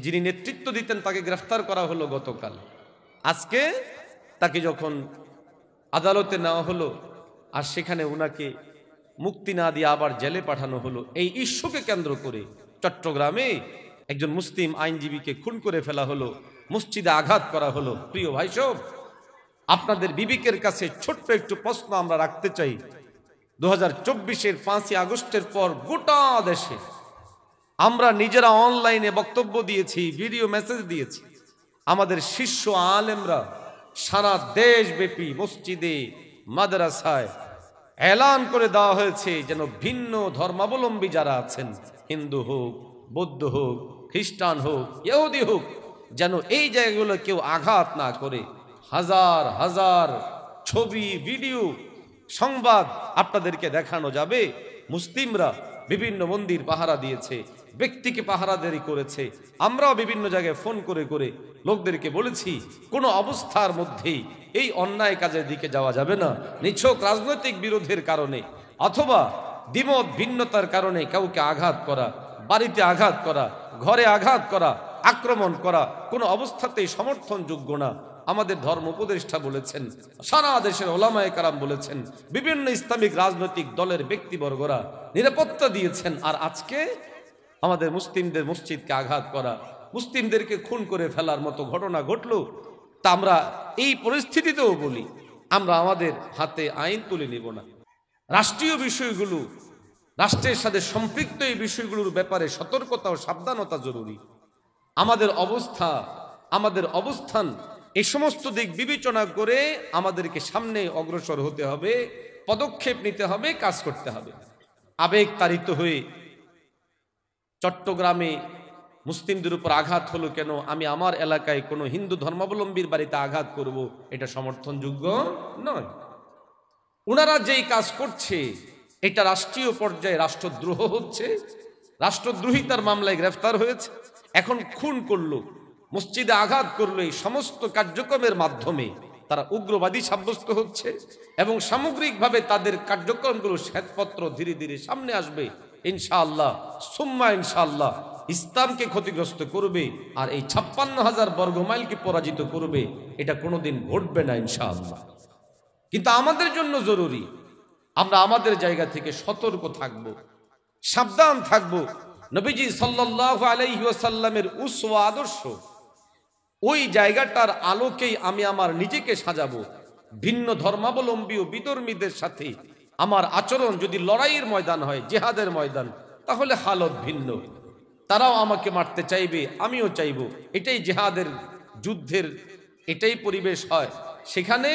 যিনি নেতৃত্ব দিতেন তাকে গ্রেফতার করা হলো গতকাল। আজকে তাকে যখন আদালতে নেওয়া হলো আর সেখানে উনাকে মুক্তি না দিয়ে আবার জেলে পাঠানো হলো, এই ইস্যুকে কেন্দ্র করে চট্টগ্রামে একজন মুসলিম আইনজীবীকে খুন করে ফেলা হলো, মসজিদে আঘাত করা হলো। প্রিয় ভাই সব, আপনাদের বিবেকের কাছে ছোট্ট একটু প্রশ্ন আমরা রাখতে চাই। 2024-এর 5ই আগস্টের পর গোটা দেশে আমরা নিজেরা অনলাইনে বক্তব্য দিয়েছি, ভিডিও মেসেজ দিয়েছি। আমাদের শীর্ষ আলেমরা সারা দেশব্যাপী মসজিদে মাদ্রাসায় এলান করে দেওয়া হয়েছে যেন ভিন্ন ধর্মাবলম্বী যারা আছেন, হিন্দু হোক, বৌদ্ধ হোক, খ্রিস্টান হোক, ইহুদি হোক, যেন এই জায়গাগুলো কেউ আঘাত না করে। হাজার হাজার ছবি, ভিডিও, সংবাদ আপনাদেরকে দেখানো যাবে। মুসলিমরা বিভিন্ন মন্দির পাহারা দিয়েছে, ব্যক্তিকে পাহারাদারি করেছে। আমরাও বিভিন্ন জায়গায় ফোন করে করে লোকদেরকে বলেছি কোনো অবস্থার মধ্যেই এই অন্যায় কাজের দিকে যাওয়া যাবে না। নিছক রাজনৈতিক বিরোধের কারণে অথবা দ্বিমত ভিন্নতার কারণে কাউকে আঘাত করা, বাড়িতে আঘাত করা, ঘরে আঘাত করা, আক্রমণ করা কোনো অবস্থাতেই সমর্থনযোগ্য না। আমাদের ধর্ম উপদেষ্টা বলেছেন, সারা দেশের ওলামায়ে কারাম বলেছেন, বিভিন্ন ইসলামিক রাজনৈতিক দলের ব্যক্তিবর্গরা নিরাপত্তা দিয়েছেন। আর আজকে আমাদের মুসলিমদের মসজিদকে আঘাত করা, মুসলিমদেরকে খুন করে ফেলার মতো ঘটনা ঘটল। তা আমরা এই পরিস্থিতিতেও বলি, আমরা আমাদের হাতে আইন তুলে নিব না। রাষ্ট্রীয় বিষয়গুলো, রাষ্ট্রের সাথে সম্পৃক্ত এই বিষয়গুলোর ব্যাপারে সতর্কতা ও সাবধানতা জরুরি। আমাদের অবস্থা, আমাদের অবস্থান, এই সমস্ত দিক বিবেচনা করে আমাদেরকে সামনে অগ্রসর হতে হবে, পদক্ষেপ নিতে হবে, কাজ করতে হবে। আবেগ তাড়িত হয়ে চট্টগ্রামে মুসলিমদের উপর আঘাত হলো কেন, আমি আমার এলাকায় কোনো হিন্দু ধর্মাবলম্বীর বাড়িতে আঘাত করব, এটা সমর্থনযোগ্য নয়। ওনারা যেই কাজ করছে এটা রাষ্ট্রীয় পর্যায়ে রাষ্ট্রদ্রোহ হচ্ছে, রাষ্ট্রদ্রোহিতার মামলায় গ্রেফতার হয়েছে। এখন খুন করলো, মসজিদে আঘাত করলো, এই সমস্ত কার্যক্রমের মাধ্যমে তারা উগ্রবাদী সাব্যস্ত হচ্ছে এবং সামগ্রিকভাবে তাদের কার্যক্রমগুলো শ্বেতপত্র ধীরে ধীরে সামনে আসবে ইনশাআল্লাহ, সুম্মা ইনশাআল্লাহ। ইসলামকে ক্ষতিগ্রস্ত করবে আর এই 56,000 বর্গমাইলকে পরাজিত করবে, এটা কোনোদিন ঘটবে না ইনশাআল্লাহ। কিন্তু আমাদের জন্য জরুরি আমরা আমাদের জায়গা থেকে সতর্ক থাকব, সাবধান থাকব। নবীজি সাল্লাল্লাহু আলাইহি ওয়াসাল্লামের উসওয়া আদর্শ, ওই জায়গাটার আলোকেই আমি আমার নিজেকে সাজাবো। ভিন্ন ধর্মাবলম্বী ও বিধর্মীদের সাথে আমার আচরণ যদি লড়াইয়ের ময়দান হয়, জিহাদের ময়দান, তাহলে হালত ভিন্ন। তারাও আমাকে মারতে চাইবে, আমিও চাইব। এটাই জিহাদের, যুদ্ধের এটাই পরিবেশ হয়। সেখানে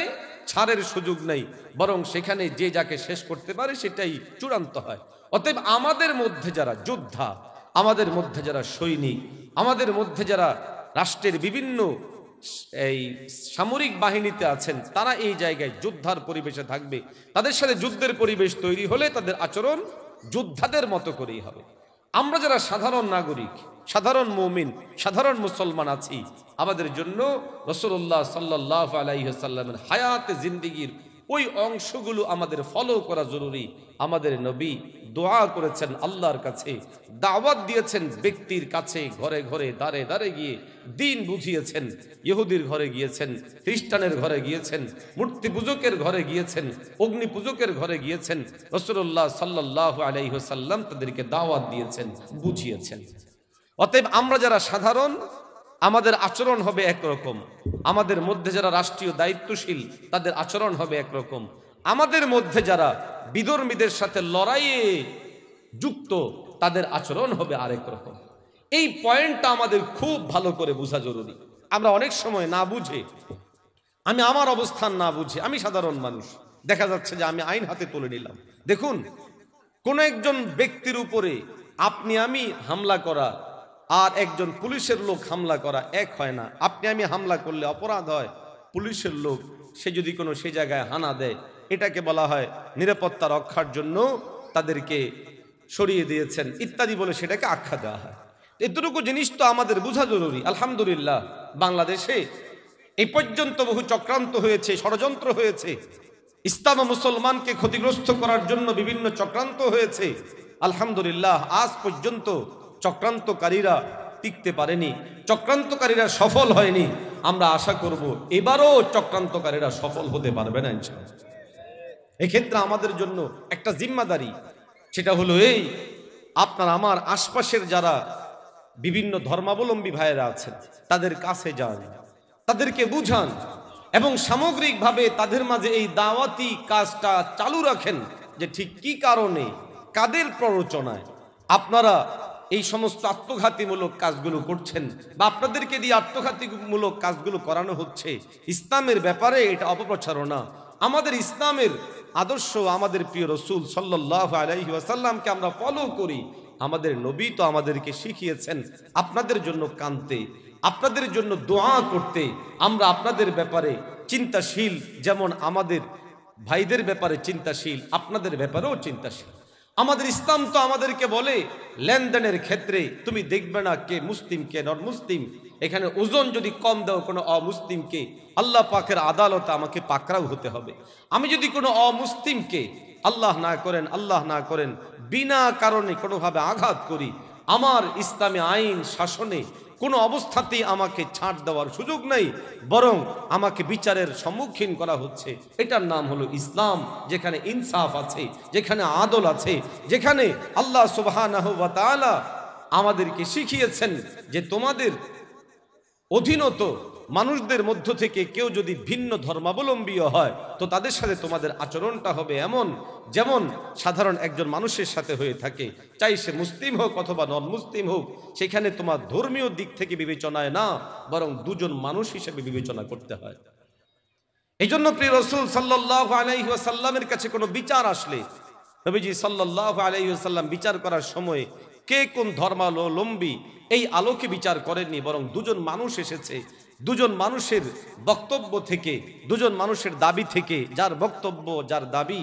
ছাড়ের সুযোগ নেই, বরং সেখানে যে যাকে শেষ করতে পারে সেটাই চূড়ান্ত হয়। অতএব আমাদের মধ্যে যারা যোদ্ধা, আমাদের মধ্যে যারা সৈনিক, আমাদের মধ্যে যারা রাষ্ট্রের বিভিন্ন এই সামরিক বাহিনীতে আছেন, তারা এই জায়গায় যোদ্ধার পরিবেশে থাকবে। তাদের সাথে যুদ্ধের পরিবেশ তৈরি হলে তাদের আচরণ যোদ্ধাদের মতো করেই হবে। আমরা যারা সাধারণ নাগরিক, সাধারণ মুমিন, সাধারণ মুসলমান আছি, আমাদের জন্য রাসূলুল্লাহ সাল্লাল্লাহু আলাইহি ওয়াসাল্লামের হায়াতে জিন্দেগির ওই অংশগুলো আমাদের ফলো করা জরুরি। আমাদের নবী দোয়া করেছেন আল্লাহর কাছে, দাওয়াত দিয়েছেন ব্যক্তির কাছে, ঘরে ঘরে, দাঁড়ে দাঁড়ে গিয়ে দিন বুঝিয়েছেন। ইহুদির ঘরে গিয়েছেন, খ্রিস্টানের ঘরে গিয়েছেন, মূর্তি পূজকের ঘরে গিয়েছেন, অগ্নি পূজকের ঘরে গিয়েছেন। রাসূলুল্লাহ সাল্লাল্লাহু আলাইহি ওয়াসাল্লাম তাদেরকে দাওয়াত দিয়েছেন, বুঝিয়েছেন। অতএব আমরা যারা সাধারণ, আমাদের আচরণ হবে একরকম। আমাদের মধ্যে যারা রাষ্ট্রীয় দায়িত্বশীল, তাদের আচরণ হবে একরকম। আমাদের মধ্যে যারা বিধর্মীদের সাথে লড়াইয়ে যুক্ত, তাদের আচরণ হবে আরেক রকম। এই পয়েন্টটা আমাদের খুব ভালো করে বোঝা জরুরি। আমরা অনেক সময় না বুঝে, আমি আমার অবস্থান না বুঝে, আমি সাধারণ মানুষ, দেখা যাচ্ছে যে আমি আইন হাতে তুলে নিলাম। দেখুন, কোন একজন ব্যক্তির উপরে আপনি আমি হামলা করা আর একজন পুলিশের লোক হামলা করা এক হয় না। আপনি আমি হামলা করলে অপরাধ হয়, পুলিশের লোক সে যদি কোনো সে জায়গায় হানা দেয়, এটাকে বলা হয় নিরাপত্তা রক্ষার জন্য তাদেরকে সরিয়ে দিয়েছেন ইত্যাদি বলে সেটাকে আখ্যা দেওয়া হয়। এতটুকু জিনিস তো আমাদের বোঝা জরুরি। আলহামদুলিল্লাহ, বাংলাদেশে এই পর্যন্ত বহু চক্রান্ত হয়েছে, ষড়যন্ত্র হয়েছে, ইসলাম ও মুসলমানকে ক্ষতিগ্রস্ত করার জন্য বিভিন্ন চক্রান্ত হয়েছে। আলহামদুলিল্লাহ, আজ পর্যন্ত চক্রান্তকারীরা টিকতে পারেনি, চক্রান্তকারীরা সফল হয়নি, আমরা আশা করব এবারও চক্রান্তকারীরা সফল হতে পারবে না ইনশাআল্লাহ। এক্ষেত্রে আমাদের জন্য একটা জিম্মাদারি, সেটা হলো এই, আপনার আমার আশপাশের যারা বিভিন্ন ধর্মাবলম্বী ভাইয়েরা আছেন তাদের কাছে যান, তাদেরকে বুঝান এবং সামগ্রিকভাবে তাদের মাঝে এই দাওয়াতি কাজটা চালু রাখেন যে ঠিক কি কারণে, কাদের প্ররোচনায় আপনারা এই সমস্ত আত্মঘাতীমূলক কাজগুলো করছেন বা আপনাদেরকে দিয়ে আত্মঘাতীমূলক কাজগুলো করানো হচ্ছে। ইসলামের ব্যাপারে এটা অপপ্রচারণা। আমাদের ইসলামের আদর্শ, আমাদের প্রিয় রসুল সাল্লাল্লাহু আলাইহি ওয়াসাল্লামকে আমরা ফলো করি। আমাদের নবী তো আমাদেরকে শিখিয়েছেন আপনাদের জন্য কাঁদতে, আপনাদের জন্য দোয়া করতে। আমরা আপনাদের ব্যাপারে চিন্তাশীল, যেমন আমাদের ভাইদের ব্যাপারে চিন্তাশীল, আপনাদের ব্যাপারেও চিন্তাশীল। আমাদের ইসলাম তো আমাদেরকে বলে লেনদেনের ক্ষেত্রে তুমি দেখবে না কে মুসলিম কে নন মুসলিম। এখানে ওজন যদি কম দাও কোনো অমুসলিমকে, আল্লাহ পাকের আদালতে আমাকে পাকড়াও হতে হবে। আমি যদি কোনো অমুসলিমকে আল্লাহ না করেন বিনা কারণে কোনোভাবে আঘাত করি, আমার ইসলামী আইন শাসনে কোনো অবস্থাতেই আমাকে ছাড় দেওয়ার সুযোগ নেই, বরং আমাকে বিচারের সম্মুখীন করা হচ্ছে। এটার নাম হলো ইসলাম, যেখানে ইনসাফ আছে, যেখানে আদল আছে, যেখানে আল্লাহ সুবহানাহু ওয়া তাআলা আমাদেরকে শিখিয়েছেন যে তোমাদের অধীনত মানুষদের মধ্য থেকে কেউ যদি ভিন্ন ধর্মাবলম্বীও হয় তো তাদের সাথে তোমাদের আচরণটা হবে এমন যেমন সাধারণ একজন মানুষের সাথে হয়ে থাকে, চাই সে মুসলিম হোক অথবা নন মুসলিম হোক। সেখানে তোমার ধর্মীয় দিক থেকে বিবেচনায় না, বরং দুজন মানুষ হিসেবে বিবেচনা করতে হয়। এই জন্য প্রিয় রাসূল সাল্লাল্লাহু আলাইহি ওয়াসাল্লামের কাছে কোনো বিচার আসলে নবীজি সাল্লাল্লাহু আলাইহি ওয়াসাল্লাম বিচার করার সময় কে কোন ধর্মাবলম্বী এই আলোকে বিচার করেননি, বরং দুজন মানুষ এসেছে, দুজন মানুষের বক্তব্য থেকে, দুজন মানুষের দাবি থেকে, যার বক্তব্য যার দাবি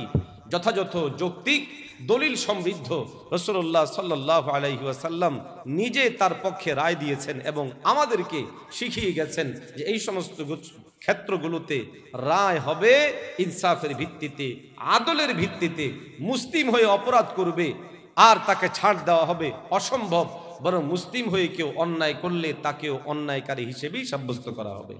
যথাযথ যৌক্তিক দলিল সমৃদ্ধ, রাসূলুল্লাহ সাল্লাল্লাহু আলাইহি ওয়াসাল্লাম নিজে তার পক্ষে রায় দিয়েছেন এবং আমাদেরকে শিখিয়ে গেছেন যে এই সমস্ত ক্ষেত্রগুলোতে রায় হবে ইনসাফের ভিত্তিতে, আদলের ভিত্তিতে। মুসলিম হয়ে অপরাধ করবে আর তাকে ছাড় দেওয়া হবে অসম্ভব, বরং মুসলিম হয়ে কেউ অন্যায় করলে তাকেও অন্যায়কারী হিসেবেই সাব্যস্ত করা হবে।